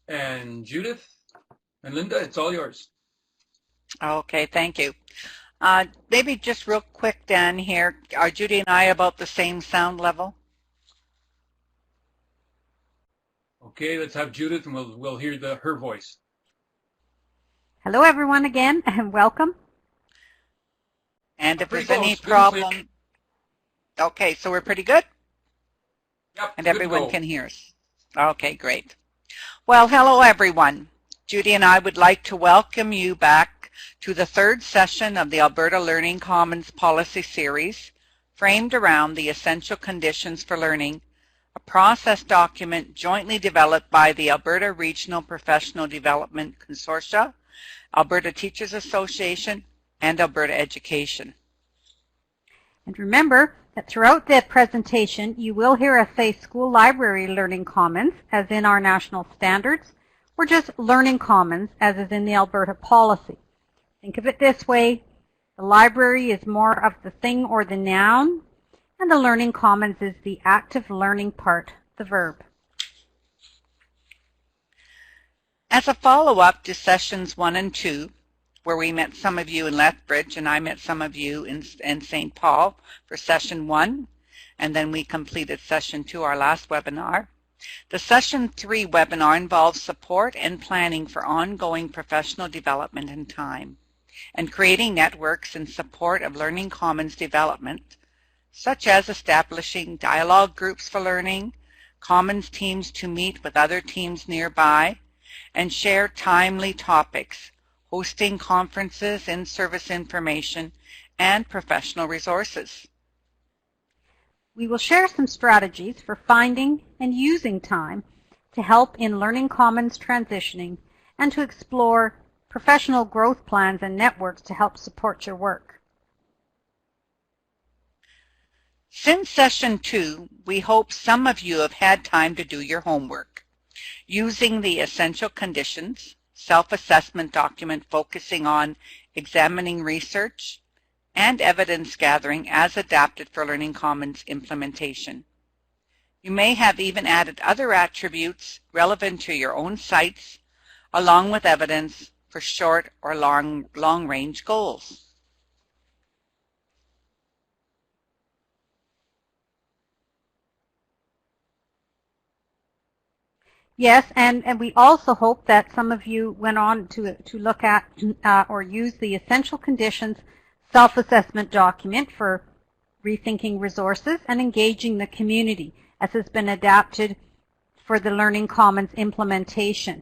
And Judith and Linda, it's all yours. Okay, thank you. Maybe just real quick, Dan, here. Are Judy and I about the same sound level? Okay, let's have Judith and we'll hear her voice. Hello, everyone, again, and welcome. And if Pretty there's any close, good and clear. problem, okay, so we're pretty good? Yep, And good to everyone go. can hear us. Okay, great. Well, hello, everyone. Judy and I would like to welcome you back to the third session of the Alberta Learning Commons Policy Series, framed around the essential conditions for learning, a process document jointly developed by the Alberta Regional Professional Development Consortia, Alberta Teachers Association, and Alberta Education. And remember that throughout the presentation, you will hear us say School Library Learning Commons, as in our national standards, or just Learning Commons, as is in the Alberta policy. Think of it this way: the library is more of the thing or the noun, and the Learning Commons is the active learning part, the verb. As a follow-up to sessions 1 and 2, where we met some of you in Lethbridge and I met some of you in St. Paul for session 1, and then we completed session 2, our last webinar. The session 3 webinar involves support and planning for ongoing professional development and time, and creating networks in support of Learning Commons development, such as establishing dialogue groups for learning, Commons teams to meet with other teams nearby, and share timely topics, hosting conferences, in-service information, and professional resources. We will share some strategies for finding and using time to help in Learning Commons transitioning and to explore professional growth plans and networks to help support your work. Since session 2, we hope some of you have had time to do your homework, using the essential conditions, self-assessment document focusing on examining research and evidence gathering as adapted for Learning Commons implementation. You may have even added other attributes relevant to your own sites, along with evidence for short or long-range goals. Yes, and we also hope that some of you went on to look at or use the essential conditions self-assessment document for rethinking resources and engaging the community, as has been adapted for the Learning Commons implementation.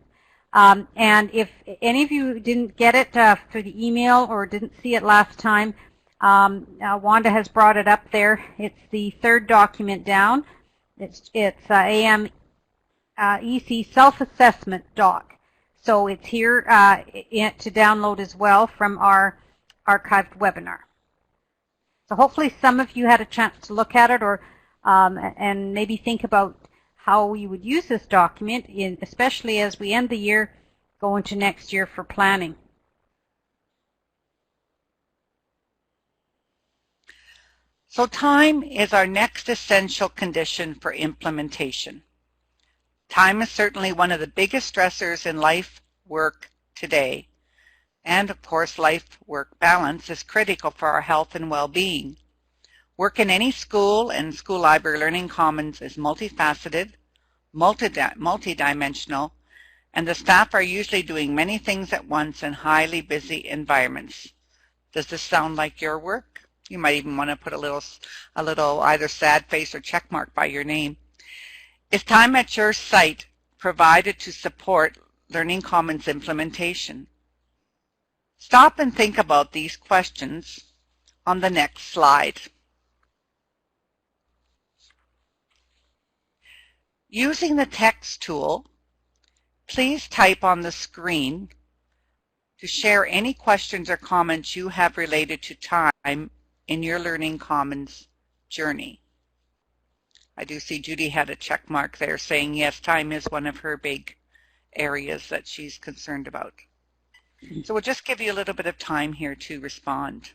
And if any of you didn't get it through the email or didn't see it last time, Wanda has brought it up there. It's the third document down. It's AM EC self-assessment doc. So it's here to download as well from our archived webinar. So hopefully some of you had a chance to look at it, or and maybe think about how you would use this document, especially as we end the year, go into next year for planning. So time is our next essential condition for implementation. Time is certainly one of the biggest stressors in life work today. And of course, life-work balance is critical for our health and well-being. Work in any school and school library Learning Commons is multifaceted, multidimensional, and the staff are usually doing many things at once in highly busy environments. Does this sound like your work? You might even want to put a little either sad face or check mark by your name. Is time at your site provided to support Learning Commons implementation? Stop and think about these questions on the next slide. Using the text tool, please type on the screen to share any questions or comments you have related to time in your Learning Commons journey. I do see Judy had a check mark there saying yes, time is one of her big areas that she's concerned about. So we'll just give you a little bit of time here to respond.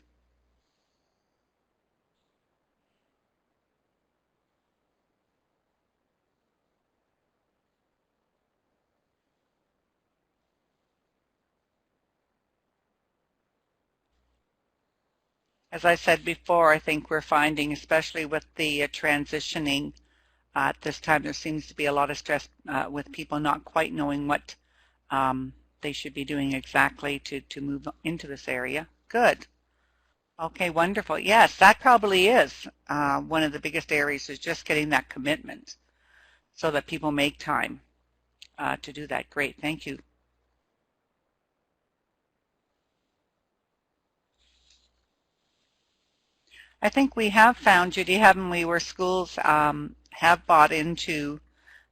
As I said before, I think we're finding, especially with the transitioning at this time, there seems to be a lot of stress with people not quite knowing what they should be doing exactly to move into this area. Good. Okay, wonderful. Yes, that probably is one of the biggest areas, is just getting that commitment so that people make time to do that. Great, thank you. I think we have found, Judy, haven't we, where schools have bought into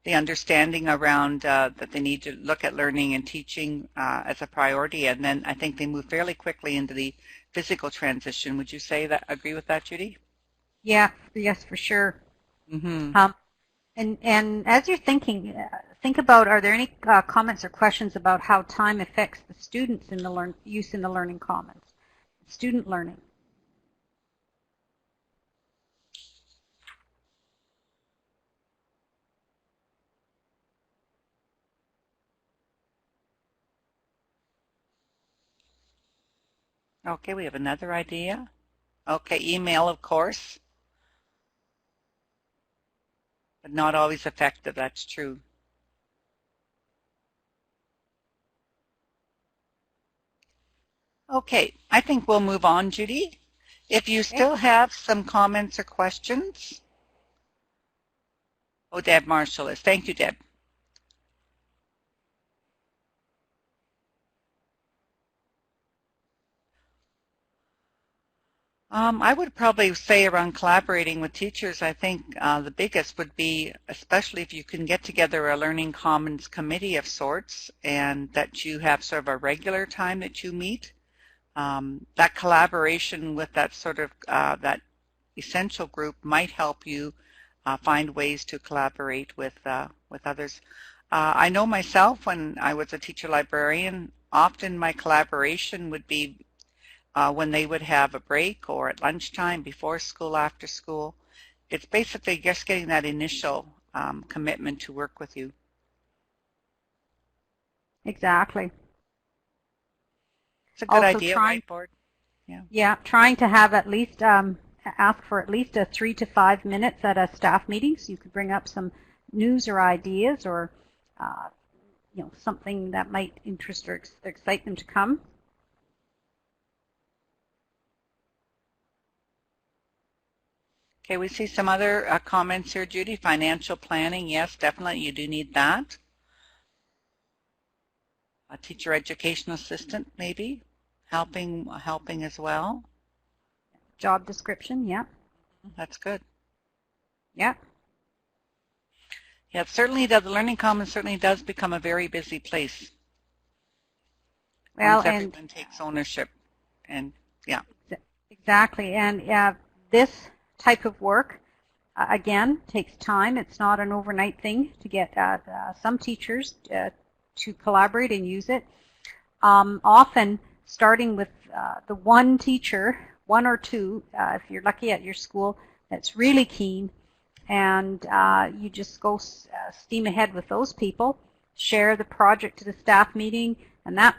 the understanding around that they need to look at learning and teaching as a priority, and then I think they move fairly quickly into the physical transition. Would you say that? Agree with that, Judy? Yeah, yes, for sure. Mm-hmm. And as you're thinking, think about, are there any comments or questions about how time affects the students in the use in the Learning Commons, student learning? Okay, we have another idea. Okay, email, of course, but not always effective. That's true. Okay, I think we'll move on, Judy. If you still have some comments or questions. Oh, Deb Marshall is. Thank you, Deb. I would probably say around collaborating with teachers, I think the biggest would be, especially if you can get together a Learning Commons committee of sorts and that you have sort of a regular time that you meet. That collaboration with that sort of that essential group might help you find ways to collaborate with others. I know myself, when I was a teacher librarian, often my collaboration would be when they would have a break or at lunchtime, before school, after school. It's basically just getting that initial commitment to work with you. Exactly. It's a good Also idea, whiteboard. Yeah, trying to have at least, ask for at least a 3 to 5 minutes at a staff meeting, so you could bring up some news or ideas, or something that might interest or excite them to come. Okay, we see some other comments here, Judy. Financial planning, yes, definitely, you do need that. A teacher education assistant, maybe, helping as well. Job description, yeah. That's good. Yeah. Yeah, it certainly does. The Learning Commons certainly does become a very busy place. Well, once everyone takes ownership, and yeah. Exactly, and this type of work, again, takes time. It's not an overnight thing to get some teachers to collaborate and use it. Often starting with the one teacher, one or two, if you're lucky at your school, that's really keen, and you just go steam ahead with those people, share the project to the staff meeting, and that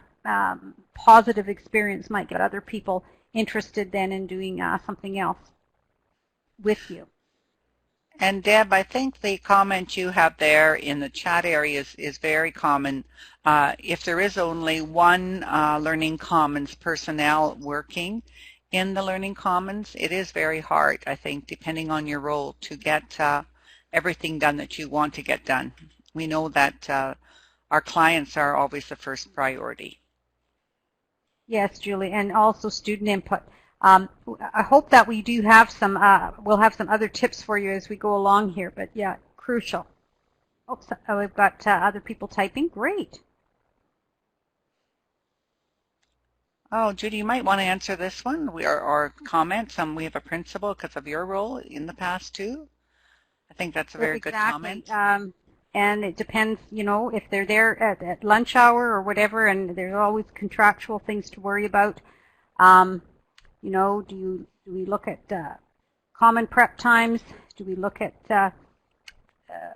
positive experience might get other people interested then in doing something else with you. And Deb, I think the comment you have there in the chat area is very common. If there is only one Learning Commons personnel working in the Learning Commons, it is very hard, I think, depending on your role, to get everything done that you want to get done. We know that our clients are always the first priority. Yes, Julie, and also student input. I hope that we do have some, we'll have some other tips for you as we go along here, but yeah, crucial. Oops, we've got other people typing. Great. Oh, Judy, you might want to answer this one, or comment. We have a principal because of your role in the past too. I think that's a very good comment. And it depends, if they're there at lunch hour or whatever, and there's always contractual things to worry about. Do we look at common prep times? Do we look at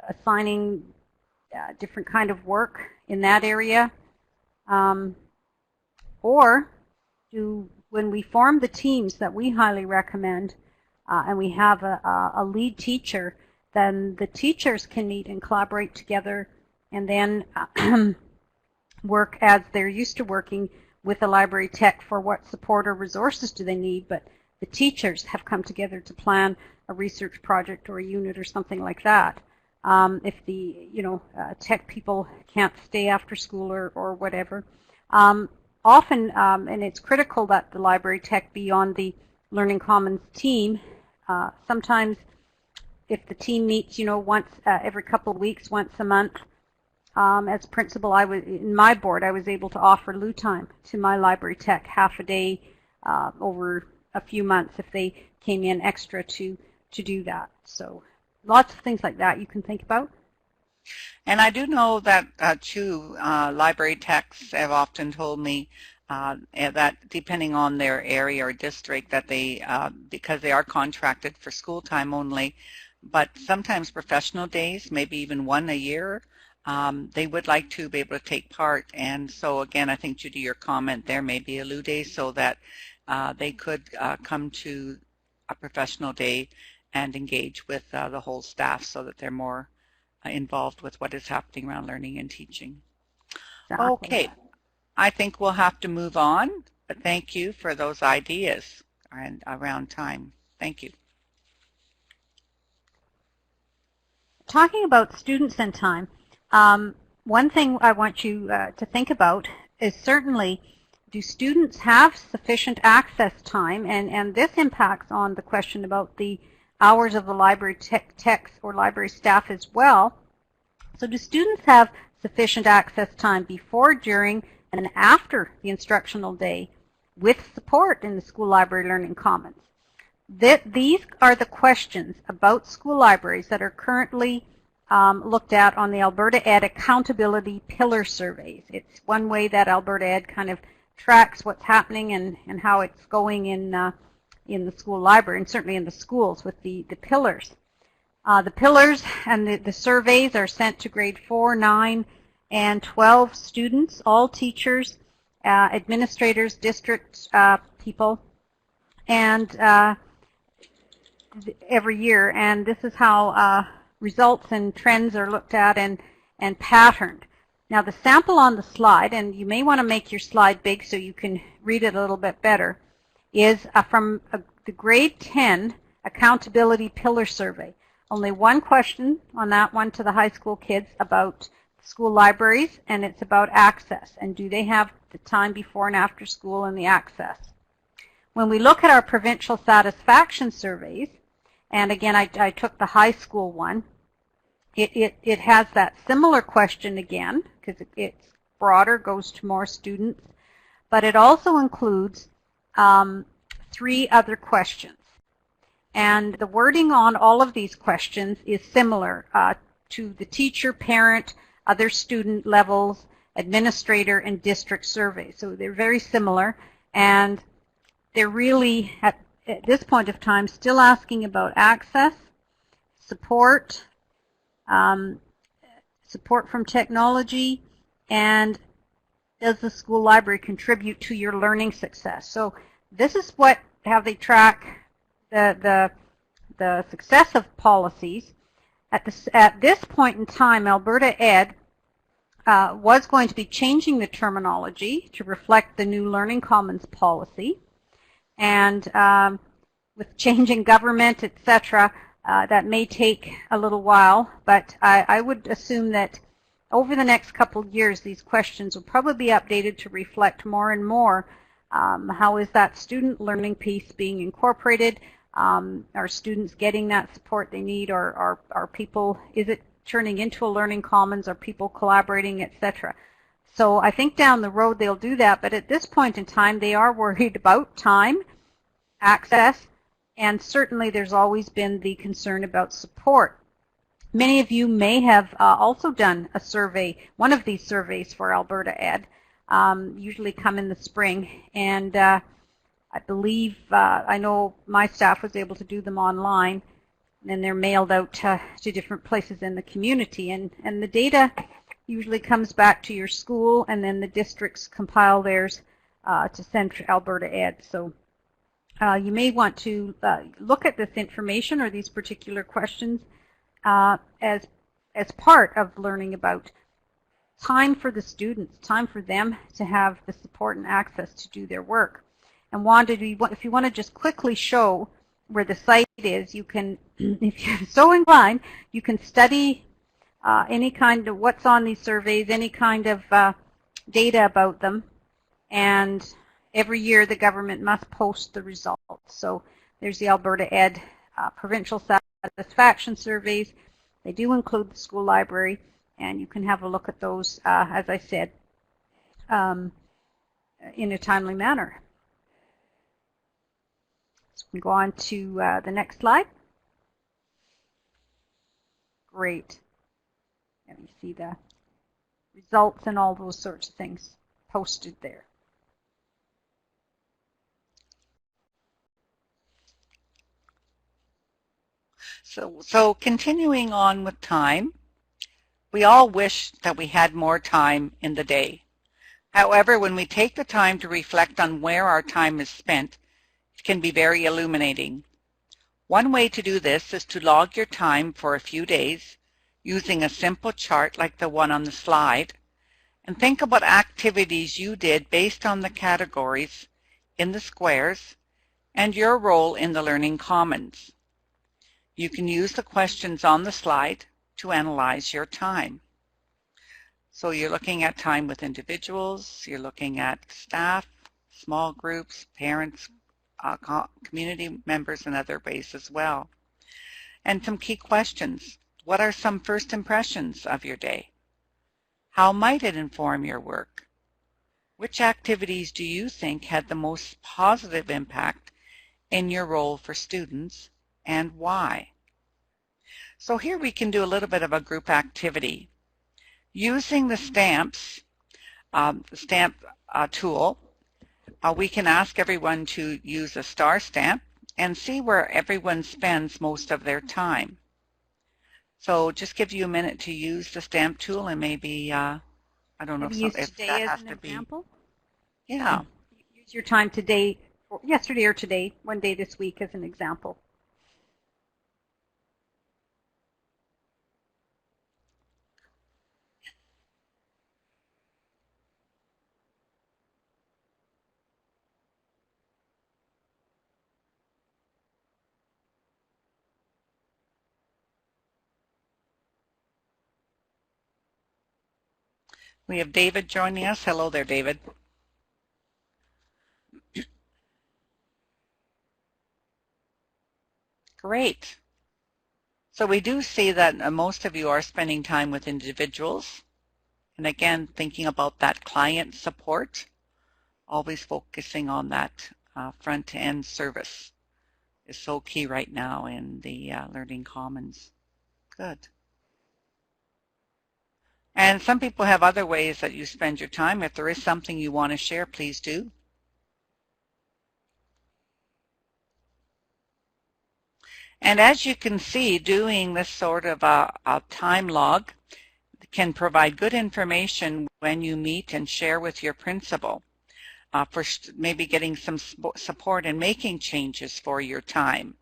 assigning different kind of work in that area? Or do when we form the teams that we highly recommend, and we have a lead teacher, then the teachers can meet and collaborate together and then work as they're used to working with the library tech for what support or resources do they need, but the teachers have come together to plan a research project or a unit or something like that. If the tech people can't stay after school or whatever. Often, and it's critical that the library tech be on the Learning Commons team. Sometimes if the team meets, once every couple of weeks, once a month, as principal, in my board, I was able to offer loo time to my library tech, half a day over a few months if they came in extra to do that. So lots of things like that you can think about. And I do know that, too, library techs have often told me that depending on their area or district that they, because they are contracted for school time only, but sometimes professional days, maybe even one a year, they would like to be able to take part. And so again, I think, Judy, your comment there may be a loo day so that they could come to a professional day and engage with the whole staff so that they're more involved with what is happening around learning and teaching. Exactly. Okay, I think we'll have to move on, but thank you for those ideas and around time. Thank you. Talking about students and time, one thing I want you to think about is certainly, do students have sufficient access time? And this impacts on the question about the hours of the library techs or library staff as well. So do students have sufficient access time before, during, and after the instructional day with support in the school library Learning Commons? These are the questions about school libraries that are currently looked at on the Alberta Ed Accountability Pillar Surveys. It's one way that Alberta Ed kind of tracks what's happening and how it's going in the school library, and certainly in the schools with the pillars. The pillars and the surveys are sent to grade 4, 9, and 12 students, all teachers, administrators, district people, and every year. And this is how results and trends are looked at and patterned. Now the sample on the slide, and you may want to make your slide big so you can read it a little bit better, is from the grade 10 Accountability Pillar Survey. Only one question on that one to the high school kids about school libraries, and it's about access, and do they have the time before and after school and the access. When we look at our provincial satisfaction surveys, and again I took the high school one, it has that similar question again, because it's broader, goes to more students, but it also includes 3 other questions. And the wording on all of these questions is similar to the teacher, parent, other student levels, administrator, and district surveys. So they're very similar, and they're really, at this point of time, still asking about access, support, support from technology, and does the school library contribute to your learning success? So this is how they track the success of policies. At this point in time, Alberta Ed was going to be changing the terminology to reflect the new Learning Commons policy, and with changing government, etc., that may take a little while, but I would assume that over the next couple of years these questions will probably be updated to reflect more and more how is that student learning piece being incorporated. Are students getting that support they need, or are people, is it turning into a Learning Commons, are people collaborating, etc. So I think down the road they'll do that, but at this point in time they are worried about time, access, and certainly there's always been the concern about support. Many of you may have also done a survey, one of these surveys for Alberta Ed, usually come in the spring, and I believe, I know my staff was able to do them online, and they're mailed out to different places in the community, and the data usually comes back to your school, and then the districts compile theirs to Central Alberta Ed. So you may want to look at this information or these particular questions as part of learning about time for the students, time for them to have the support and access to do their work. And Wanda, if you want to just quickly show where the site is, you can, if you're so inclined, you can study any kind of what's on these surveys, any kind of data about them, and every year the government must post the results. So there's the Alberta Ed provincial satisfaction surveys. They do include the school library, and you can have a look at those, as I said, in a timely manner. So we can go on to the next slide. Great. And we see the results and all those sorts of things posted there. So continuing on with time, we all wish that we had more time in the day. However, when we take the time to reflect on where our time is spent, it can be very illuminating. One way to do this is to log your time for a few days using a simple chart like the one on the slide, and think about activities you did based on the categories in the squares and your role in the Learning Commons. You can use the questions on the slide to analyze your time. So you're looking at time with individuals, you're looking at staff, small groups, parents, community members, and other ways as well. And some key questions. What are some first impressions of your day? How might it inform your work? Which activities do you think had the most positive impact in your role for students, and why? So here we can do a little bit of a group activity. Using the stamps, stamp tool, we can ask everyone to use a star stamp and see where everyone spends most of their time. So just give you a minute to use the stamp tool, and maybe, I don't know if that has to be. Example? Yeah. Use your time today, or yesterday or today, one day this week as an example. We have David joining us. Hello there, David. Great. So we do see that most of you are spending time with individuals. And again, thinking about that client support, always focusing on that front-end service is so key right now in the Learning Commons. Good. And some people have other ways that you spend your time. If there is something you want to share, please do. And as you can see, doing this sort of a time log can provide good information when you meet and share with your principal for maybe getting some support and making changes for your time.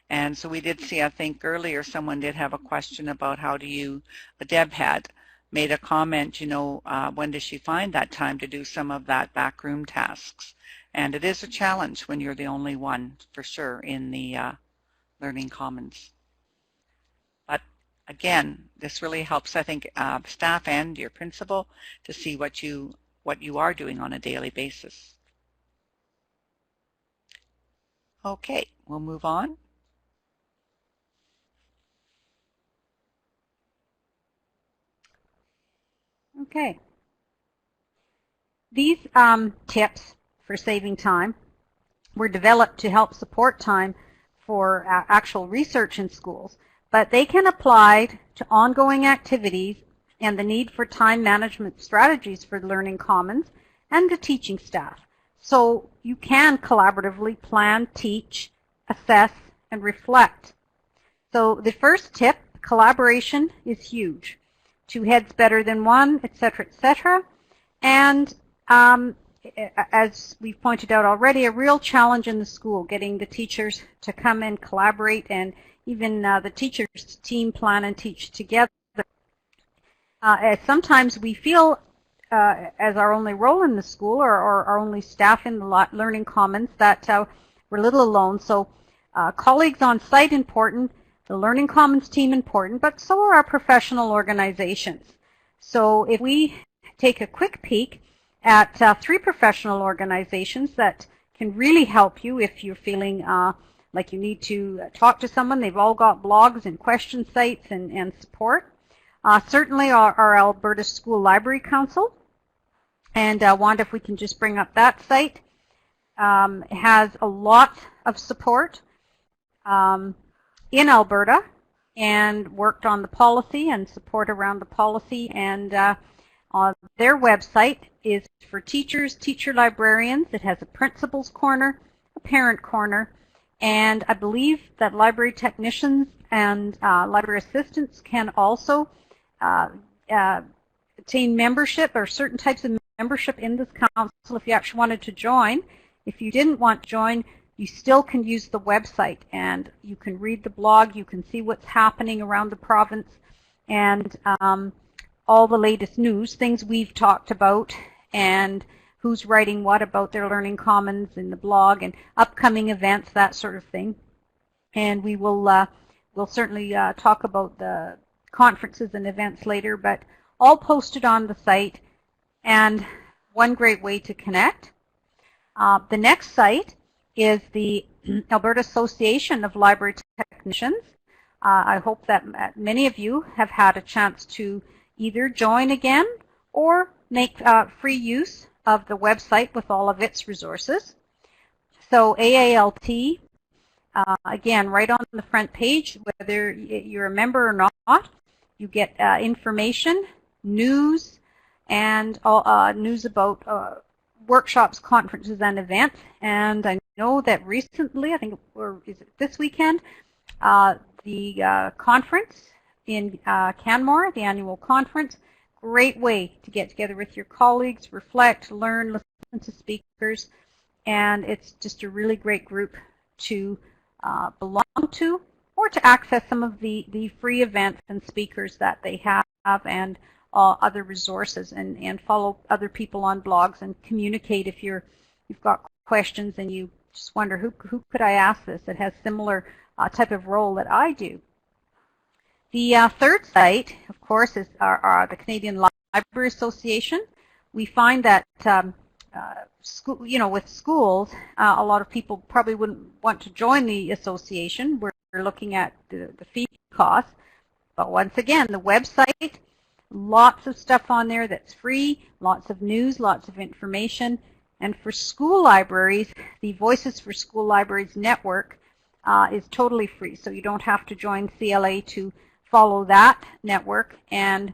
And so we did see, I think earlier, someone did have a question about how do you, Deb had made a comment, you know, when does she find that time to do some of that backroom tasks? And it is a challenge when you're the only one, for sure, in the Learning Commons. But again, this really helps, I think, staff and your principal to see what you are doing on a daily basis. Okay, we'll move on. Okay. These tips for saving time were developed to help support time for actual research in schools, but they can apply to ongoing activities and the need for time management strategies for the Learning Commons and the teaching staff. So you can collaboratively plan, teach, assess, and reflect. So the first tip, collaboration, is huge. Two heads better than one, etc., etc. And as we've pointed out already, a real challenge in the school, getting the teachers to come and collaborate, and even the teachers team plan and teach together. Sometimes we feel as our only role in the school, or our only staff in the Learning Commons, that we're a little alone. So colleagues on site important, the Learning Commons team important, but so are our professional organizations. So if we take a quick peek at 3 professional organizations that can really help you if you're feeling like you need to talk to someone. They've all got blogs and question sites and support. Certainly our Alberta School Library Council, and Wanda, if we can just bring up that site, has a lot of support in Alberta, and worked on the policy and support around the policy, and on their website is for teachers, teacher librarians. It has a principal's corner, a parent corner, and I believe that library technicians and library assistants can also attain membership, or certain types of membership in this council if you actually wanted to join. If you didn't want to join, you still can use the website, and you can read the blog, you can see what's happening around the province, and all the latest news, things we've talked about, and who's writing what about their Learning Commons in the blog, and upcoming events, that sort of thing. And we will we'll certainly talk about the conferences and events later, but all posted on the site, and one great way to connect. The next site is the Alberta Association of Library Technicians. I hope that many of you have had a chance to either join again or make free use of the website with all of its resources. So AALT, again, right on the front page, whether you're a member or not, you get information, news, and news about workshops, conferences, and events. And I know that recently, I think, or is it this weekend, the conference in Canmore, the annual conference, great way to get together with your colleagues, reflect, learn, listen to speakers, and it's just a really great group to belong to, or to access some of the free events and speakers that they have, and other resources, and follow other people on blogs and communicate if you've got questions and you just wonder who could I ask this that has similar type of role that I do. The third site, of course, is the Canadian Library Association. We find that with schools, a lot of people probably wouldn't want to join the association. We're looking at the fee costs, but once again, the website, lots of stuff on there that's free, lots of news, lots of information. And for school libraries, the Voices for School Libraries network is totally free, so you don't have to join CLA to follow that network. And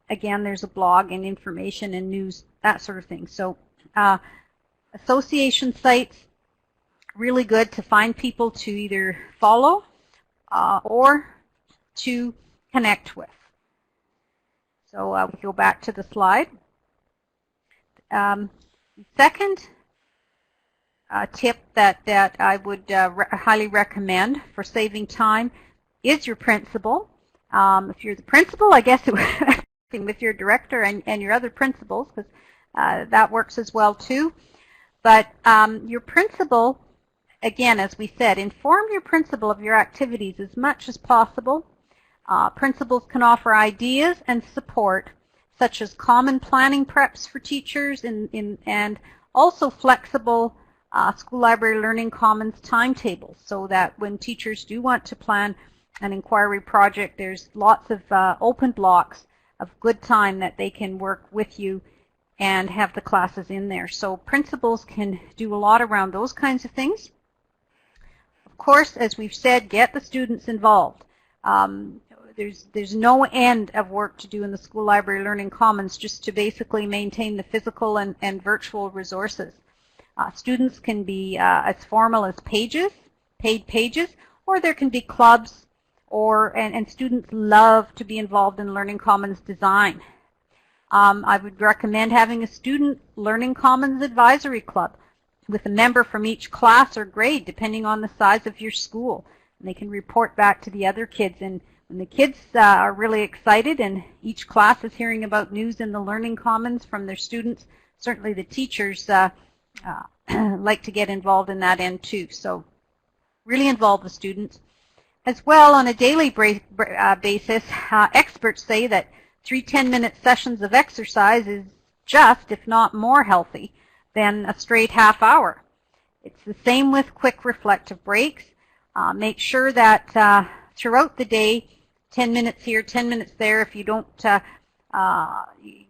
again, there's a blog and information and news, that sort of thing. So association sites, really good to find people to either follow or to connect with. So we go back to the slide. Second tip that I would highly recommend for saving time is your principal. If you're the principal, I guess it would with your director and your other principals, because that works as well too. But your principal, again, as we said, inform your principal of your activities as much as possible. Principals can offer ideas and support, such as common planning preps for teachers, and also flexible school library Learning Commons timetables, so that when teachers do want to plan an inquiry project, there's lots of open blocks of good time that they can work with you and have the classes in there. So principals can do a lot around those kinds of things. Of course, as we've said, get the students involved. There's no end of work to do in the School Library Learning Commons just to basically maintain the physical and virtual resources. Students can be as formal as paid pages, or there can be clubs, and students love to be involved in Learning Commons design. I would recommend having a student Learning Commons advisory club with a member from each class or grade, depending on the size of your school. And they can report back to the other kids. And when the kids are really excited and each class is hearing about news in the Learning Commons from their students, certainly the teachers like to get involved in that end too. So really involve the students. As well, on a daily basis, experts say that 3 10-minute sessions of exercise is just, if not more healthy than a straight half hour. It's the same with quick reflective breaks. Make sure that throughout the day, 10 minutes here, 10 minutes there, if you don't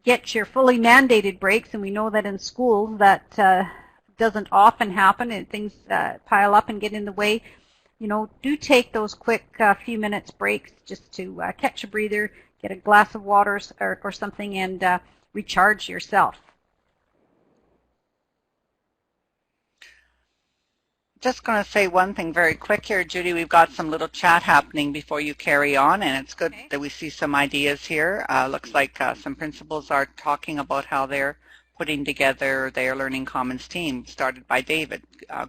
get your fully mandated breaks, and we know that in schools that doesn't often happen and things pile up and get in the way, you know, do take those quick few minutes breaks just to catch a breather, get a glass of water or something, and recharge yourself. Just going to say one thing very quick here, Judy. We've got some little chat happening before you carry on, and it's good that we see some ideas here. Looks like some principals are talking about how they're putting together their Learning Commons team, started by David.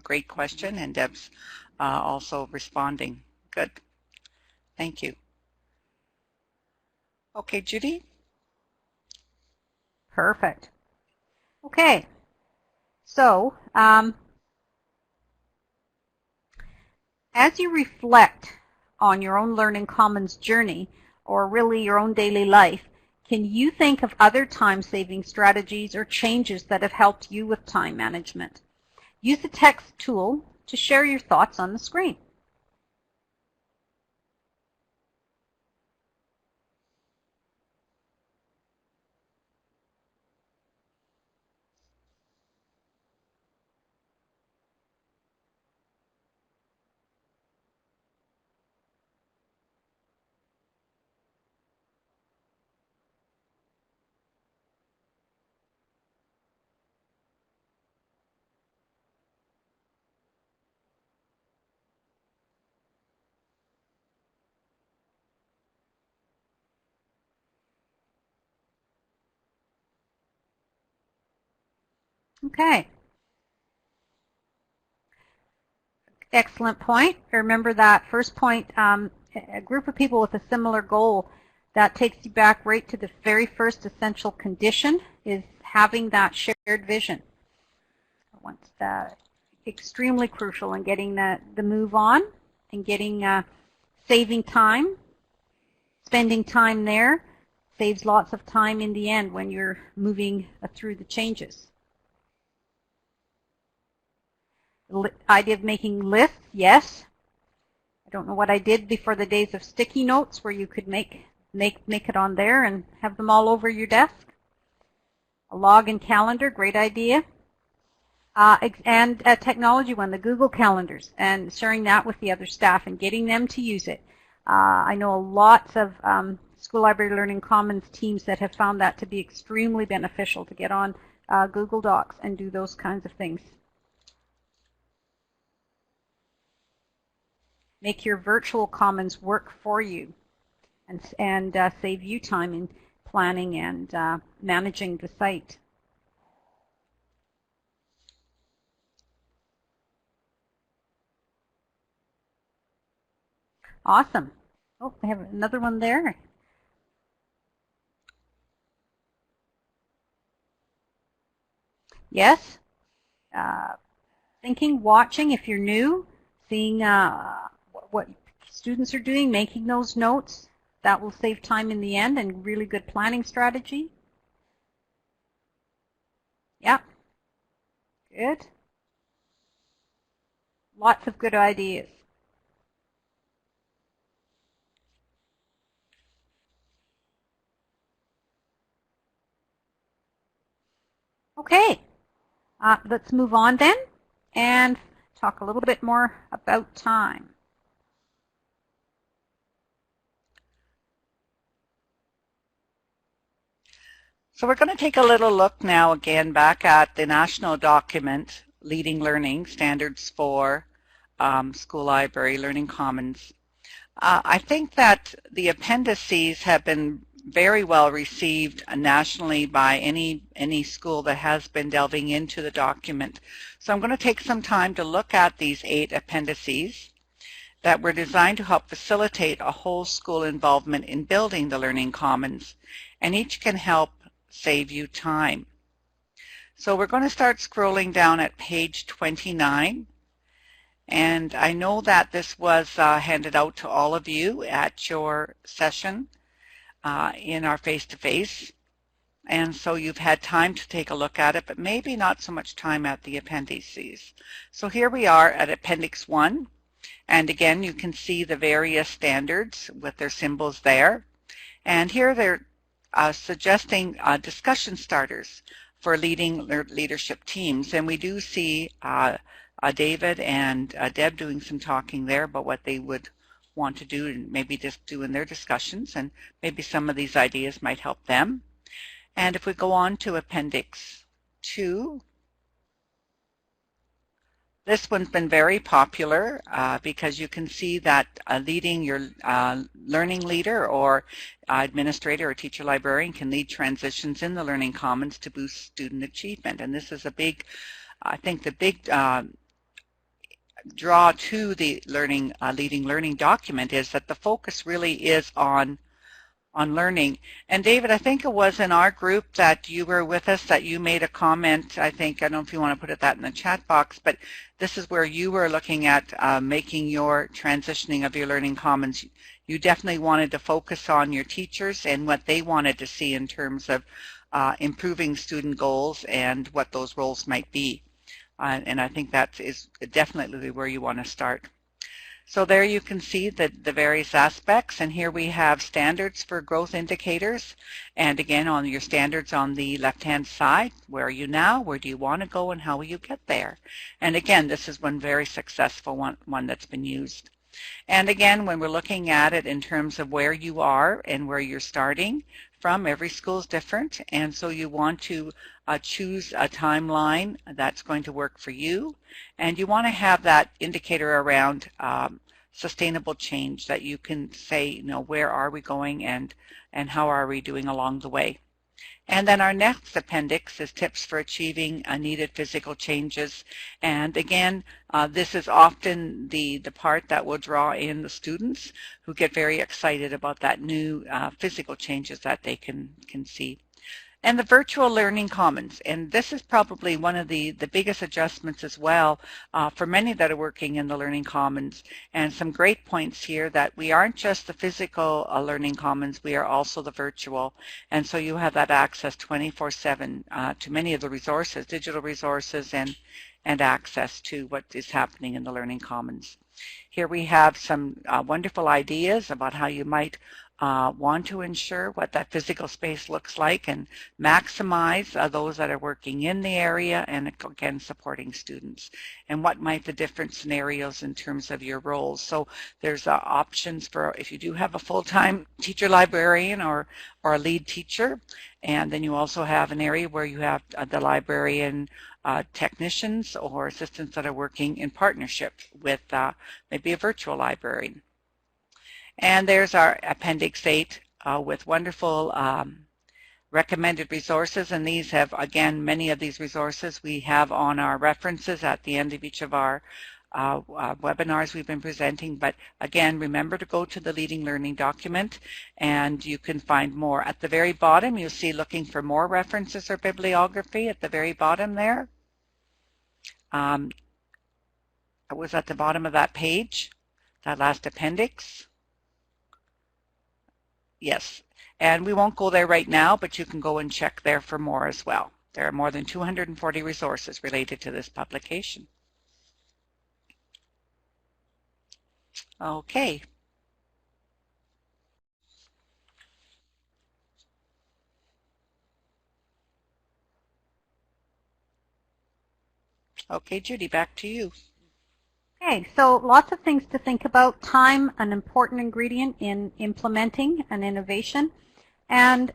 Great question, and Deb's also responding. Good. Thank you. Okay, Judy? Perfect. Okay. So, as you reflect on your own Learning Commons journey, or really your own daily life, can you think of other time-saving strategies or changes that have helped you with time management? Use the text tool to share your thoughts on the screen. Okay. Excellent point. Remember that first point, a group of people with a similar goal, that takes you back right to the very first essential condition, is having that shared vision. Once that, extremely crucial in getting the move on and getting saving time, spending time there saves lots of time in the end when you're moving through the changes. The idea of making lists, yes. I don't know what I did before the days of sticky notes where you could make it on there and have them all over your desk. A log and calendar, great idea. And a technology one, the Google Calendars, and sharing that with the other staff and getting them to use it. I know lots of School Library Learning Commons teams that have found that to be extremely beneficial, to get on Google Docs and do those kinds of things. Make your virtual commons work for you and save you time in planning and managing the site. Awesome. Oh, we have another one there. Yes. Thinking, watching, if you're new, seeing what students are doing, making those notes. That will save time in the end and really good planning strategy. Yep. Good. Lots of good ideas. Okay. Let's move on then and talk a little bit more about time. So we're going to take a little look now again back at the national document, Leading Learning, Standards for School Library Learning Commons. I think that the appendices have been very well received nationally by any school that has been delving into the document. So I'm going to take some time to look at these 8 appendices that were designed to help facilitate a whole school involvement in building the Learning Commons, and each can help save you time. So we're going to start scrolling down at page 29. And I know that this was handed out to all of you at your session in our face-to-face. And so you've had time to take a look at it, but maybe not so much time at the appendices. So here we are at Appendix 1. And again, you can see the various standards with their symbols there. And here they're suggesting discussion starters for leading leadership teams. And we do see David and Deb doing some talking there about what they would want to do and maybe just do in their discussions, and maybe some of these ideas might help them. And if we go on to Appendix 2, this one's been very popular because you can see that leading your learning leader or administrator or teacher librarian can lead transitions in the Learning Commons to boost student achievement. And this is a big, I think the big draw to the leading learning document is that the focus really is on learning. And David, I think it was in our group that you were with us that you made a comment. I don't know if you want to put that in the chat box, but this is where you were looking at making your transitioning of your Learning Commons. You definitely wanted to focus on your teachers and what they wanted to see in terms of improving student goals and what those roles might be. And I think that is definitely where you want to start. So there you can see the various aspects, and here we have standards for growth indicators. And again, on your standards on the left-hand side, where are you now, where do you want to go, and how will you get there? And again, this is one very successful one that's been used. And again, when we're looking at it in terms of where you are and where you're starting from, every school is different, and so you want to choose a timeline that's going to work for you, and you want to have that indicator around sustainable change that you can say, where are we going and how are we doing along the way. And then our next appendix is tips for achieving needed physical changes. And again, this is often the part that will draw in the students who get very excited about that new physical changes that they can see. And the virtual Learning Commons, and this is probably one of the biggest adjustments as well for many that are working in the Learning Commons, and some great points here that we aren't just the physical Learning Commons, we are also the virtual, and so you have that access 24/7 to many of the resources, digital resources, and access to what is happening in the Learning Commons. Here we have some wonderful ideas about how you might want to ensure what that physical space looks like and maximize those that are working in the area, and again supporting students, and what might the different scenarios in terms of your roles. So there's options for if you do have a full-time teacher librarian or a lead teacher, and then you also have an area where you have the librarian technicians or assistants that are working in partnership with maybe a virtual librarian. And there's our Appendix 8 with wonderful recommended resources, and these have, again, many of these resources we have on our references at the end of each of our webinars we've been presenting. But again, remember to go to the Leading Learning document, and you can find more. At the very bottom, you'll see looking for more references or bibliography at the very bottom there. It was at the bottom of that page, that last appendix. Yes, and we won't go there right now, but you can go and check there for more as well. There are more than 240 resources related to this publication. Okay. Okay, Judy, back to you. Okay, so lots of things to think about. Time, an important ingredient in implementing an innovation, and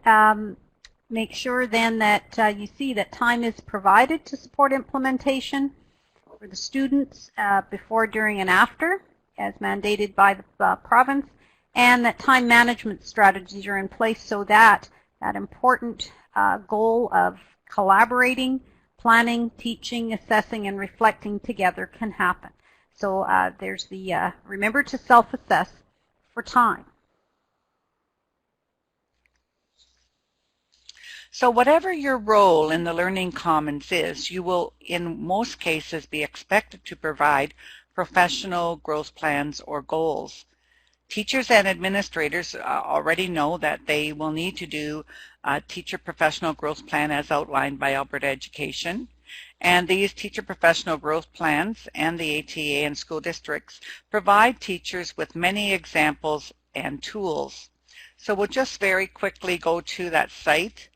make sure then that you see that time is provided to support implementation for the students before, during, and after, as mandated by the province, and that time management strategies are in place so that that important goal of collaborating, planning, teaching, assessing, and reflecting together can happen. So there's the remember to self-assess for time. So whatever your role in the Learning Commons is, you will in most cases be expected to provide professional growth plans or goals. Teachers and administrators already know that they will need to do a teacher professional growth plan as outlined by Alberta Education. And these teacher professional growth plans and the ATA and school districts provide teachers with many examples and tools. So we'll just very quickly go to that site.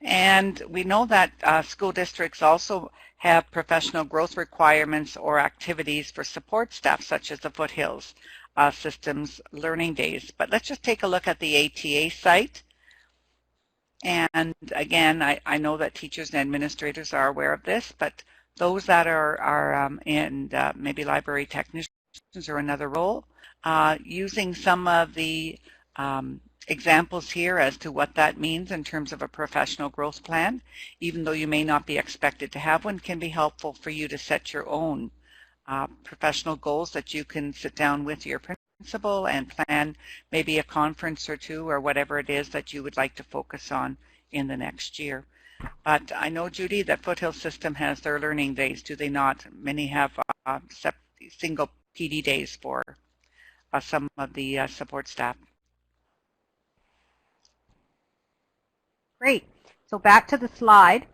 And we know that school districts also have professional growth requirements or activities for support staff, such as the Foothills Systems Learning Days. But let's just take a look at the ATA site. And again, I know that teachers and administrators are aware of this, but those that are in maybe library technicians or another role, using some of the examples here as to what that means in terms of a professional growth plan, even though you may not be expected to have one, can be helpful for you to set your own professional goals that you can sit down with your principal and plan maybe a conference or two or whatever it is that you would like to focus on in the next year. But I know, Judy, that Foothill System has their learning days, do they not? Many have single PD days for some of the support staff. Great. So back to the slide.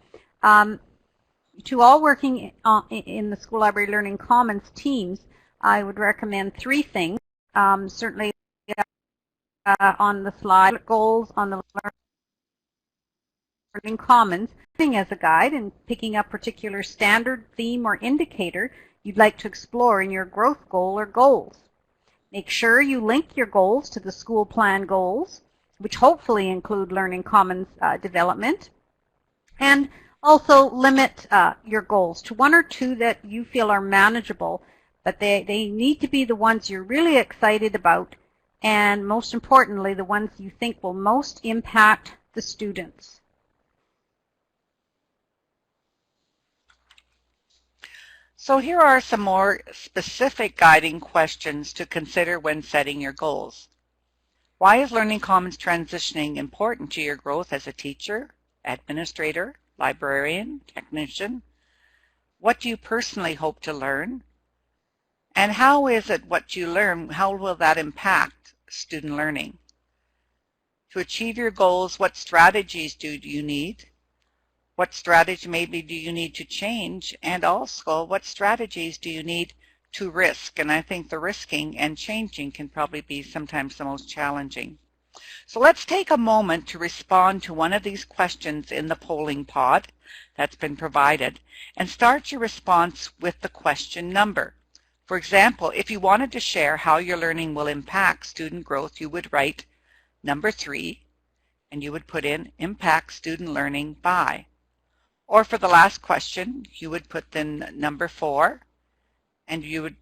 To all working in the School Library Learning Commons teams, I would recommend three things. Certainly on the slide, goals on the Learning Commons, as a guide and picking up particular standard, theme, or indicator you'd like to explore in your growth goal or goals. Make sure you link your goals to the school plan goals, which hopefully include Learning Commons development. And also limit your goals to one or two that you feel are manageable, but they need to be the ones you're really excited about, and most importantly, the ones you think will most impact the students. So here are some more specific guiding questions to consider when setting your goals. Why is Learning Commons transitioning important to your growth as a teacher, administrator, librarian, technician? What do you personally hope to learn? And how is it what you learn, how will that impact student learning? To achieve your goals, what strategies do you need? What strategy maybe do you need to change? And also, what strategies do you need to risk? And I think the risking and changing can probably be sometimes the most challenging. So let's take a moment to respond to one of these questions in the polling pod that's been provided and start your response with the question number. For example, if you wanted to share how your learning will impact student growth, you would write number 3 and you would put in impact student learning by. Or for the last question, you would put in number 4 and you would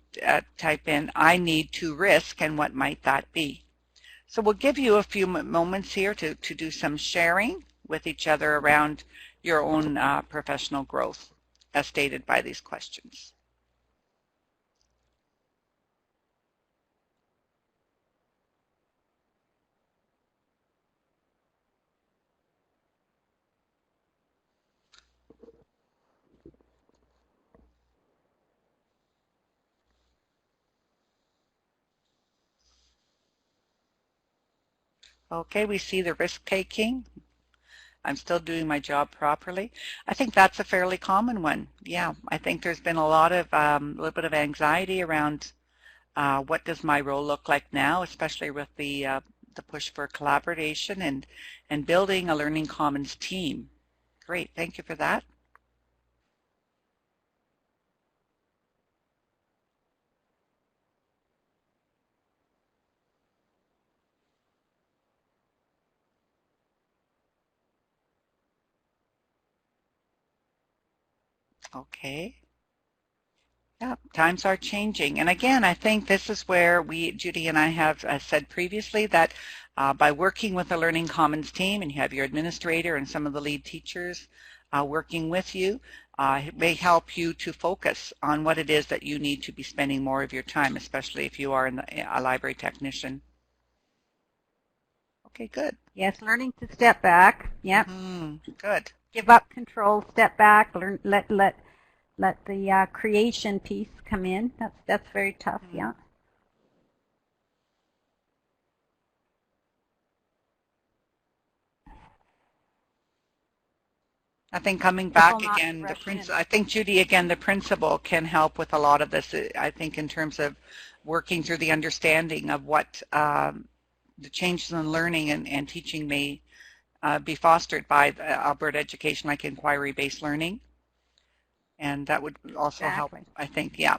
type in I need to risk, and what might that be? So we'll give you a few moments here to do some sharing with each other around your own professional growth as stated by these questions. Okay, we see the risk-taking. I'm still doing my job properly. I think that's a fairly common one. Yeah, I think there's been a lot of, little bit of anxiety around what does my role look like now, especially with the push for collaboration and building a Learning Commons team. Great, thank you for that. Okay. Yeah, times are changing. And again, I think this is where Judy and I have said previously that by working with the Learning Commons team, and you have your administrator and some of the lead teachers working with you, it may help you to focus on what it is that you need to be spending more of your time, especially if you are a library technician. Okay, good. Yes, learning to step back. Yep. Good. Give up control, step back, learn, let the creation piece come in. That's very tough. Yeah. I think coming back again, I think Judy, again, the principal can help with a lot of this. I think in terms of working through the understanding of what the changes in learning and teaching may be fostered by the Alberta education, like inquiry-based learning. And that would also help, I think, yeah.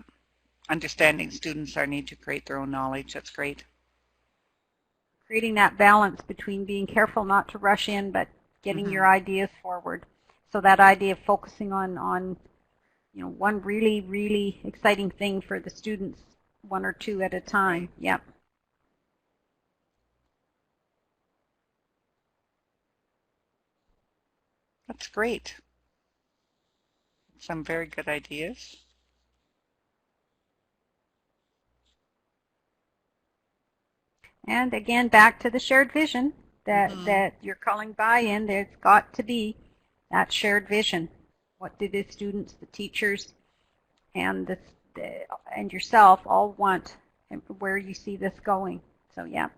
Understanding students need to create their own knowledge. That's great. Creating that balance between being careful not to rush in, but getting your ideas forward. So that idea of focusing on one really, really exciting thing for the students, one or two at a time. Yep. That's great. Some very good ideas. And again, back to the shared vision that you're calling buy-in. There's got to be that shared vision. What do the students, the teachers, and yourself all want, and where you see this going? So yeah.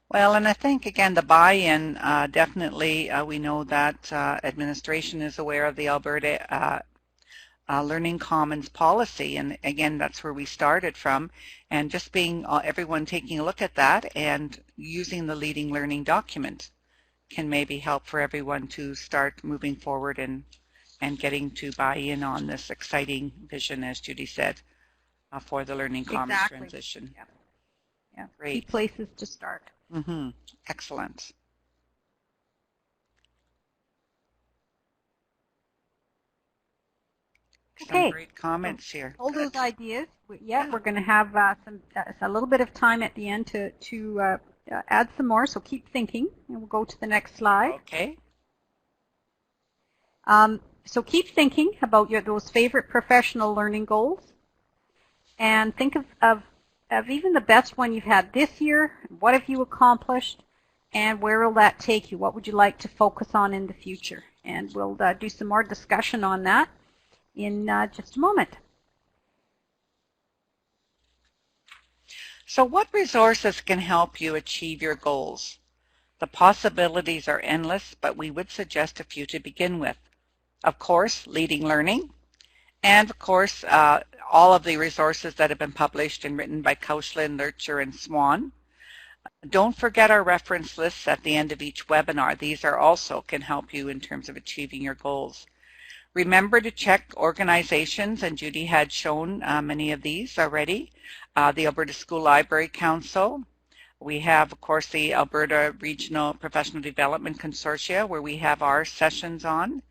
Well, and I think, again, the buy-in, definitely we know that administration is aware of the Alberta Learning Commons policy, and again, that's where we started from, and just being everyone taking a look at that and using the leading learning document can maybe help for everyone to start moving forward and getting to buy in on this exciting vision, as Judy said, for the Learning Commons transition. Yeah. Yeah. Great. Key places to start. Excellent. Okay. Some great comments here. All those ideas. Yeah, we're going to have a little bit of time at the end to add some more. So keep thinking, and we'll go to the next slide. Okay. So keep thinking about those favorite professional learning goals, and think of even the best one you've had this year. What have you accomplished, and where will that take you? What would you like to focus on in the future? And we'll do some more discussion on that in just a moment. So what resources can help you achieve your goals? The possibilities are endless, but we would suggest a few to begin with. Of course, Leading Learning, and of course, all of the resources that have been published and written by Koechlin, Lurcher, and Swan. Don't forget our reference lists at the end of each webinar. These also can help you in terms of achieving your goals. Remember to check organizations, and Judy had shown many of these already. The Alberta School Library Council. We have, of course, the Alberta Regional Professional Development Consortia, where we have our sessions on.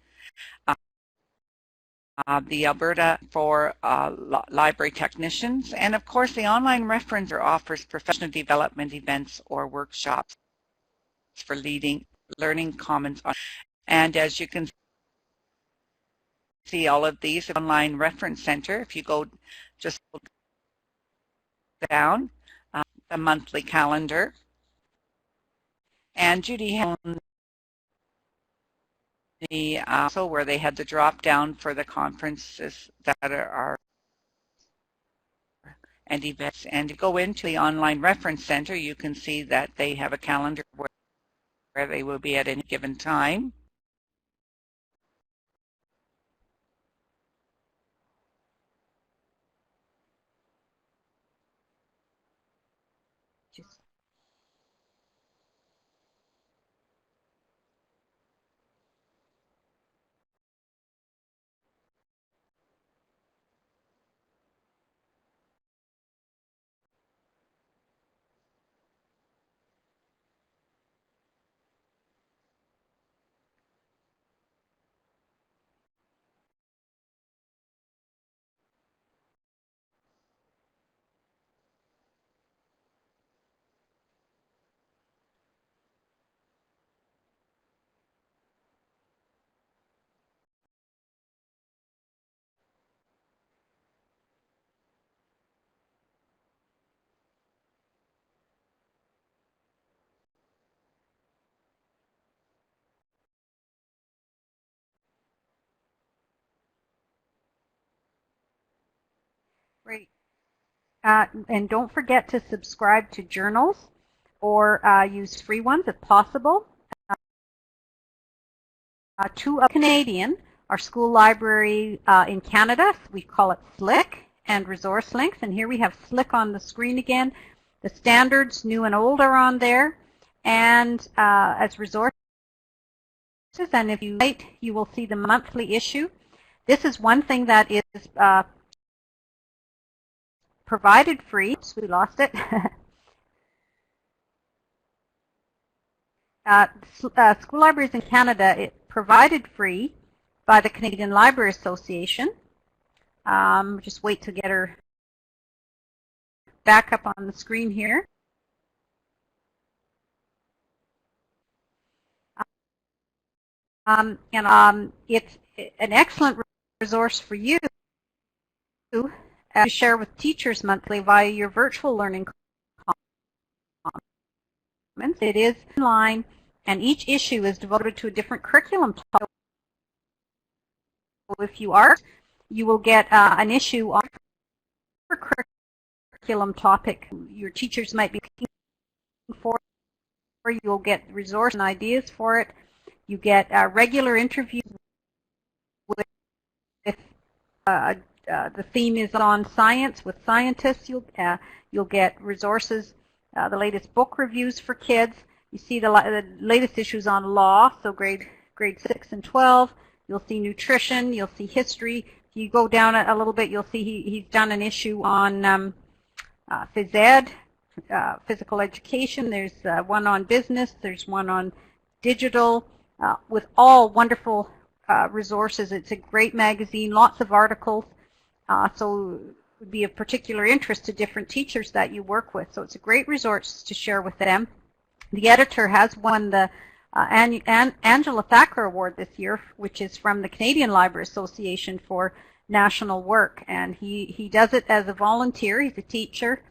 The Alberta for Library Technicians, and of course the online referencer offers professional development events or workshops for Learning Commons. And as you can see, all of these online reference center, if you go just down, the monthly calendar. And Judy had the also where they had the drop down for the conferences that are and events. And to go into the online reference center, you can see that they have a calendar where they will be at any given time. Great. And don't forget to subscribe to journals or use free ones if possible. Two Canadian, our school library in Canada, we call it SLIC, and Resource Links. And here we have SLIC on the screen again. The standards, new and old, are on there. And as resources, and if you like, you will see the monthly issue. This is one thing that is provided free. Oops, we lost it. School libraries in Canada, provided free by the Canadian Library Association. Just wait to get her back up on the screen here. It's an excellent resource for you to share with teachers monthly via your virtual learning comments. It is online, and each issue is devoted to a different curriculum topic. So if you are, you will get an issue on a curriculum topic your teachers might be looking for. You'll get resources and ideas for it. You get regular interviews with the theme is on science with scientists. You'll get resources, the latest book reviews for kids. You see the latest issues on law, so grade 6 and 12. You'll see nutrition. You'll see history. If you go down a little bit, you'll see he's done an issue on phys ed, physical education. There's one on business. There's one on digital. With all wonderful resources. It's a great magazine, lots of articles, so it would be of particular interest to different teachers that you work with. So it's a great resource to share with them. The editor has won the Angela Thacker Award this year, which is from the Canadian Library Association for national work, and he does it as a volunteer. He's a teacher,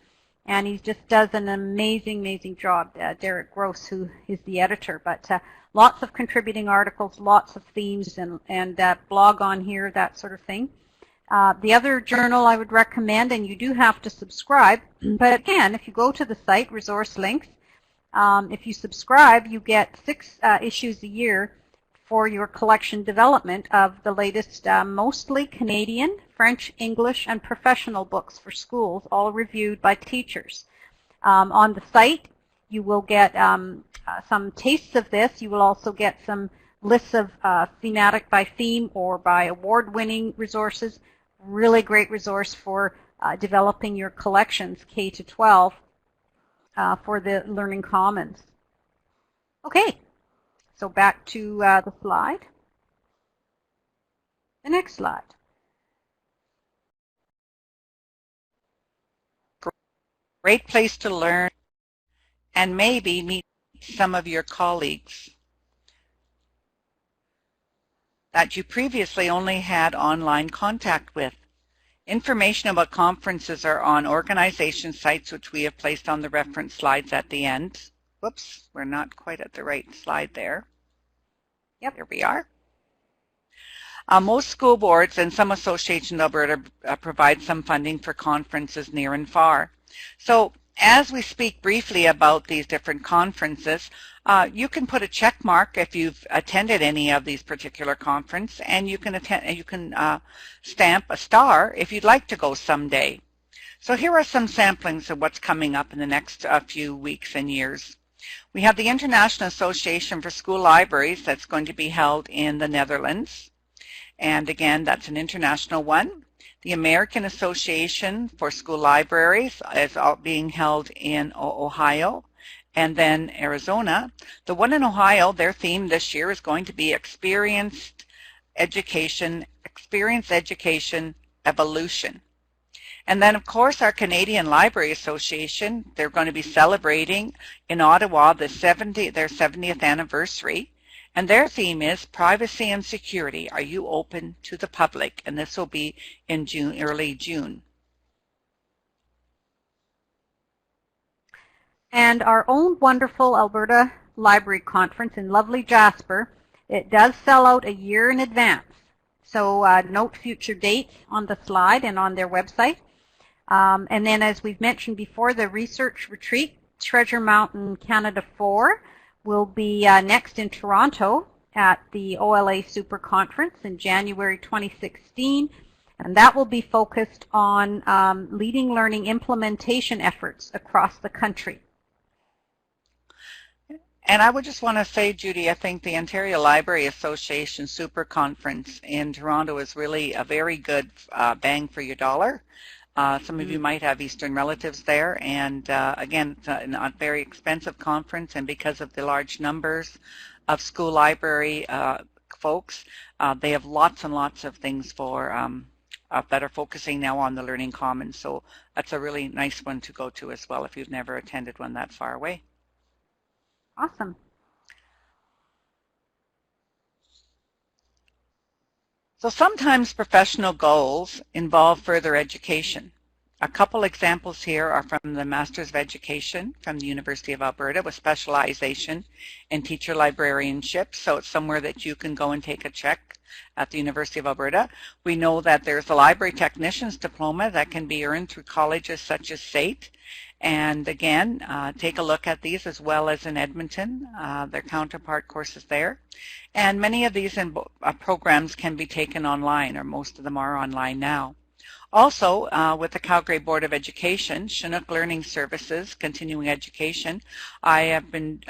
and he just does an amazing job. Derek Gross, who is the editor, but lots of contributing articles, lots of themes, and blog on here, that sort of thing. The other journal I would recommend, and you do have to subscribe, but again, if you go to the site, Resource Links, if you subscribe, you get 6 issues a year for your collection development of the latest, mostly Canadian, French, English, and professional books for schools, all reviewed by teachers. On the site, you will get some tastes of this. You will also get some lists of thematic by theme or by award-winning resources. Really great resource for developing your collections, K to 12, for the Learning Commons. Okay, so back to the slide. The next slide. Great place to learn and maybe meet some of your colleagues that you previously only had online contact with. Information about conferences are on organization sites, which we have placed on the reference slides at the end. Whoops, we're not quite at the right slide there. Yep, here we are. Most school boards and some associations in Alberta provide some funding for conferences near and far. So as we speak briefly about these different conferences, you can put a check mark if you've attended any of these particular conferences, and you can stamp a star if you'd like to go someday. So here are some samplings of what's coming up in the next few weeks and years. We have the International Association for School Libraries that's going to be held in the Netherlands, and again, that's an international one. The American Association for School Libraries is being held in Ohio, and then Arizona. The one in Ohio, their theme this year is going to be Experience Education Evolution. And then, of course, our Canadian Library Association, they're going to be celebrating in Ottawa their 70th anniversary. And their theme is Privacy and Security. Are you open to the public? And this will be in June, early June. And our own wonderful Alberta Library Conference in lovely Jasper, it does sell out a year in advance. So note future dates on the slide and on their website. And then, as we've mentioned before, the research retreat, Treasure Mountain Canada 4, will be next in Toronto at the OLA Super Conference in January 2016. And that will be focused on leading learning implementation efforts across the country. And I would just want to say, Judy, I think the Ontario Library Association Super Conference in Toronto is really a very good bang for your dollar. Some of you might have Eastern relatives there, and again, it's a not very expensive conference, and because of the large numbers of school library folks, they have lots and lots of things for that are focusing now on the Learning Commons. So that's a really nice one to go to as well if you've never attended one that far away. Awesome. So sometimes professional goals involve further education. A couple examples here are from the Masters of Education from the University of Alberta with specialization in teacher librarianship. So it's somewhere that you can go and take a check at the University of Alberta. We know that there's a library technician's diploma that can be earned through colleges such as SAIT. And again, take a look at these as well as in Edmonton, their counterpart courses there. And many of these programs can be taken online, or most of them are online now. Also, with the Calgary Board of Education, Chinook Learning Services, Continuing Education, I have been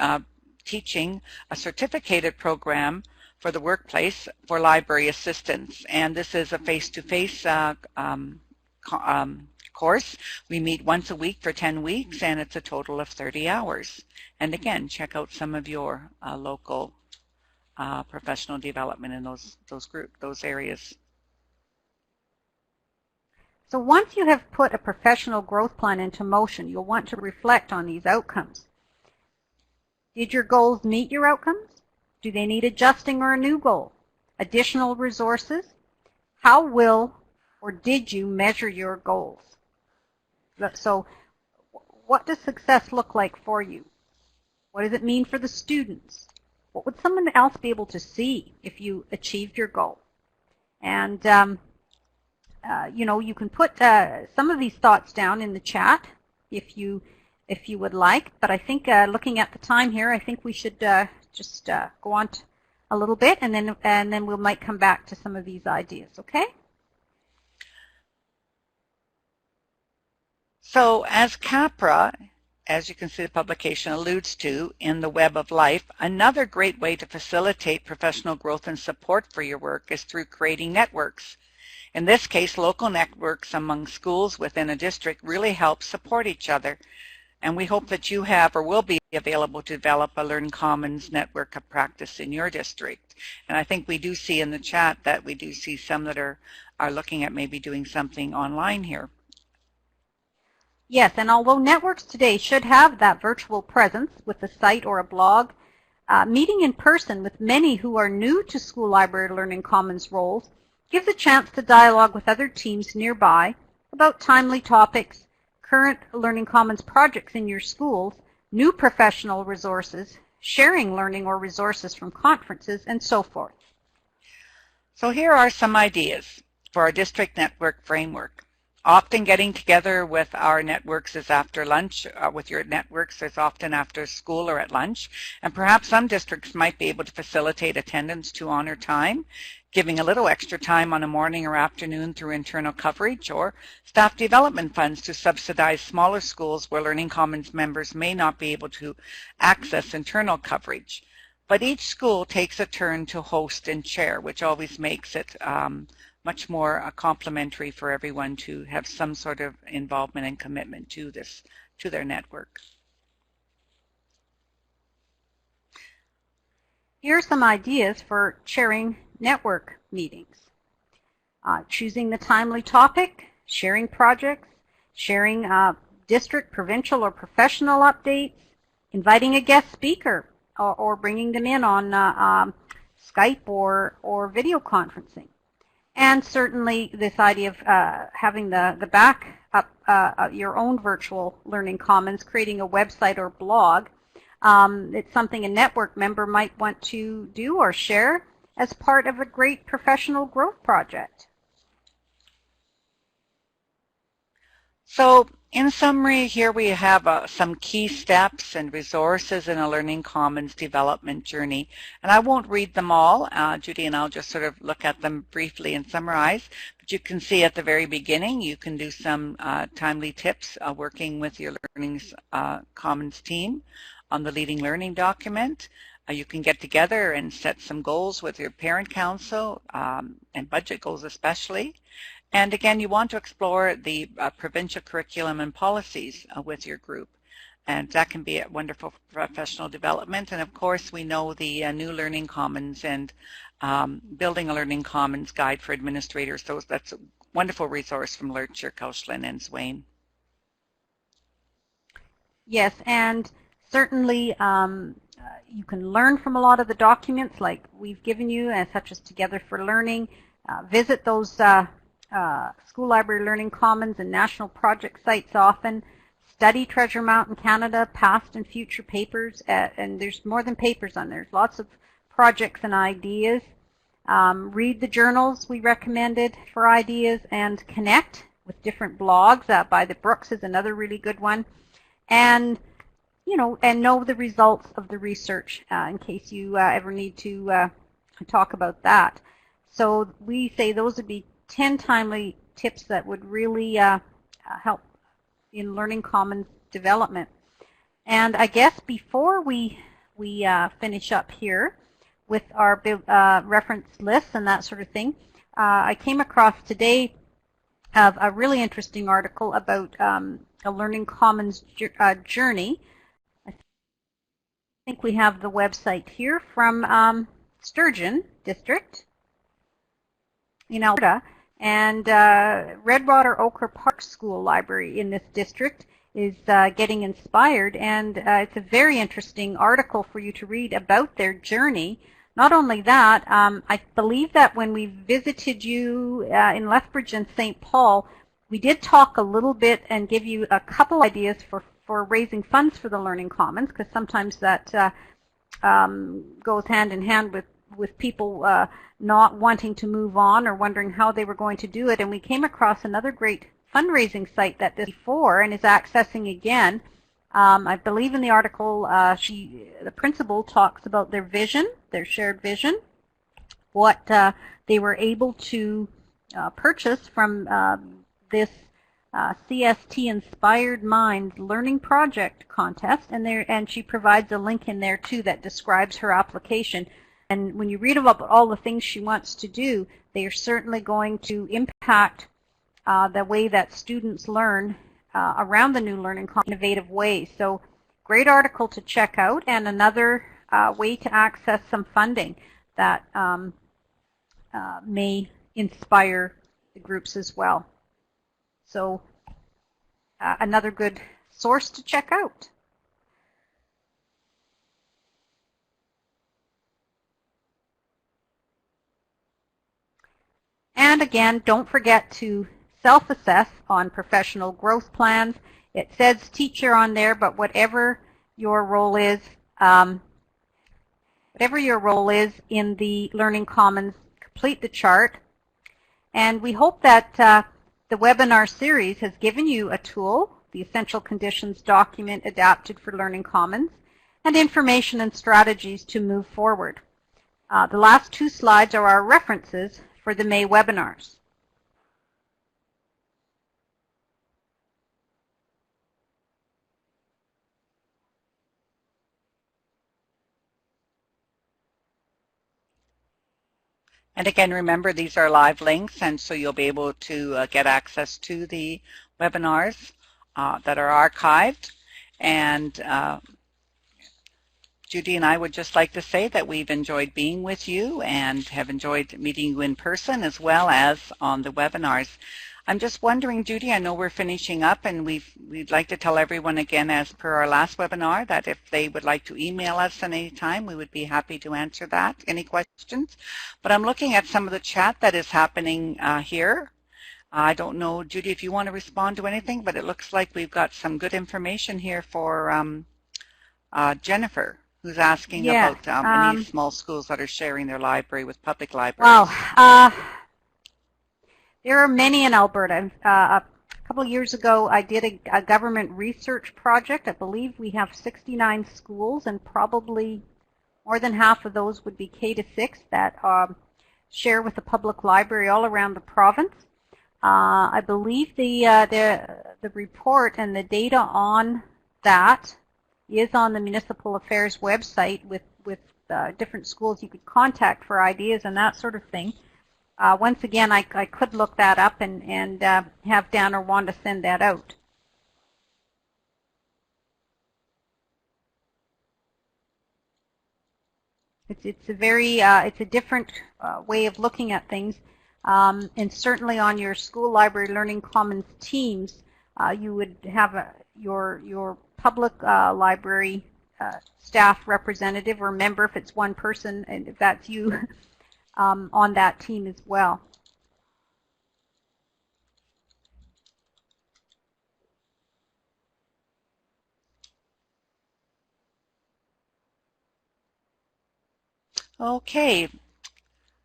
teaching a certificated program for the workplace for library assistants. And this is a face-to-face course. We meet once a week for 10 weeks, and it's a total of 30 hours. And again, check out some of your local professional development in those areas. So once you have put a professional growth plan into motion, you'll want to reflect on these outcomes. Did your goals meet your outcomes? Do they need adjusting or a new goal? Additional resources? How will or did you measure your goals? So what does success look like for you? What does it mean for the students? What would someone else be able to see if you achieved your goal? And you know, you can put some of these thoughts down in the chat if you would like. But I think looking at the time here, I think we should just go on a little bit, and then we might come back to some of these ideas. Okay? So as CAPRA, as you can see the publication alludes to in the Web of Life, another great way to facilitate professional growth and support for your work is through creating networks. In this case, local networks among schools within a district really help support each other. And we hope that you have or will be available to develop a Learn Commons network of practice in your district. And I think we do see in the chat that we do see some that are looking at maybe doing something online here. Yes, and although networks today should have that virtual presence with a site or a blog, meeting in person with many who are new to school library Learning Commons roles gives a chance to dialogue with other teams nearby about timely topics, current Learning Commons projects in your schools, new professional resources, sharing learning or resources from conferences, and so forth. So here are some ideas for our district network framework. Often getting together with our networks is after lunch. With your networks is often after school or at lunch. And perhaps some districts might be able to facilitate attendance to honor time, giving a little extra time on a morning or afternoon through internal coverage, or staff development funds to subsidize smaller schools where Learning Commons members may not be able to access internal coverage. But each school takes a turn to host and chair, which always makes it much more complimentary for everyone to have some sort of involvement and commitment to their network. Here are some ideas for chairing network meetings. Choosing the timely topic, sharing projects, sharing district, provincial, or professional updates, inviting a guest speaker, or bringing them in on Skype or video conferencing. And certainly this idea of having the backup your own virtual Learning Commons, creating a website or blog. It's something a network member might want to do or share as part of a great professional growth project. So in summary, here we have some key steps and resources in a Learning Commons development journey. And I won't read them all. Judy and I'll just sort of look at them briefly and summarize. But you can see at the very beginning, you can do some timely tips working with your Learning Commons team on the Leading Learning document. You can get together and set some goals with your parent council and budget goals especially. And again, you want to explore the provincial curriculum and policies with your group. And that can be a wonderful professional development. And of course, we know the new Learning Commons and Building a Learning Commons Guide for Administrators. So that's a wonderful resource from Lercher, Kaushlan, and Swain. Yes, and certainly you can learn from a lot of the documents like we've given you, such as Together for Learning. Visit those School Library Learning Commons and National Project sites often. Study Treasure Mountain Canada, past and future papers, and there's more than papers on there. There's lots of projects and ideas. Read the journals we recommended for ideas, and connect with different blogs. By the Brooks is another really good one. And and know the results of the research in case you ever need to talk about that. So we say those would be 10 timely tips that would really help in Learning Commons development. And I guess before we finish up here with our reference lists and that sort of thing, I came across today a really interesting article about a Learning Commons journey. I think we have the website here from Sturgeon District in Alberta. And Redwater Ochre Park School Library in this district is getting inspired, and it's a very interesting article for you to read about their journey. Not only that, I believe that when we visited you in Lethbridge and St. Paul, we did talk a little bit and give you a couple ideas for raising funds for the Learning Commons, because sometimes that goes hand in hand with people not wanting to move on or wondering how they were going to do it. And we came across another great fundraising site that this before and is accessing again. I believe in the article the principal talks about their vision, their shared vision, what they were able to purchase from this CST Inspired Minds Learning Project contest, and she provides a link in there too that describes her application. And when you read about all the things she wants to do, they are certainly going to impact the way that students learn around the new Learning Commons in innovative ways. So great article to check out, and another way to access some funding that may inspire the groups as well. So another good source to check out. And again, don't forget to self-assess on professional growth plans. It says teacher on there, but whatever your role is in the Learning Commons, complete the chart. And we hope that the webinar series has given you a tool, the Essential Conditions document adapted for Learning Commons, and information and strategies to move forward. The last two slides are our references for the May webinars. And again, remember, these are live links, and so you'll be able to get access to the webinars that are archived. And Judy and I would just like to say that we've enjoyed being with you and have enjoyed meeting you in person as well as on the webinars. I'm just wondering, Judy, I know we're finishing up, and we'd like to tell everyone again, as per our last webinar, that if they would like to email us at any time, we would be happy to answer that, any questions. But I'm looking at some of the chat that is happening here. I don't know, Judy, if you want to respond to anything, but it looks like we've got some good information here for Jennifer, who's asking about any small schools that are sharing their library with public libraries. Well, there are many in Alberta. A couple of years ago, I did a government research project. I believe we have 69 schools, and probably more than half of those would be K-6 that share with the public library all around the province. I believe the report and the data on that is on the Municipal Affairs website with different schools you could contact for ideas and that sort of thing. Once again, I could look that up and have Dan or Wanda send that out. It's a very it's a different way of looking at things, and certainly on your school library learning commons teams, you would have your public library staff representative or member, if it's one person, and if that's you, on that team as well. Okay.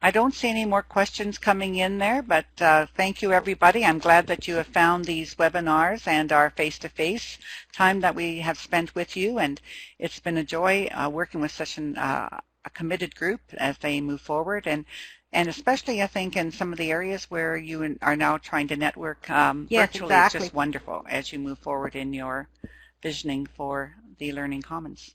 I don't see any more questions coming in there, but thank you, everybody. I'm glad that you have found these webinars and our face-to-face time that we have spent with you, and it's been a joy working with such a committed group as they move forward, and especially, I think, in some of the areas where you are now trying to network yes, virtually. exactly. It's just wonderful as you move forward in your visioning for the Learning Commons.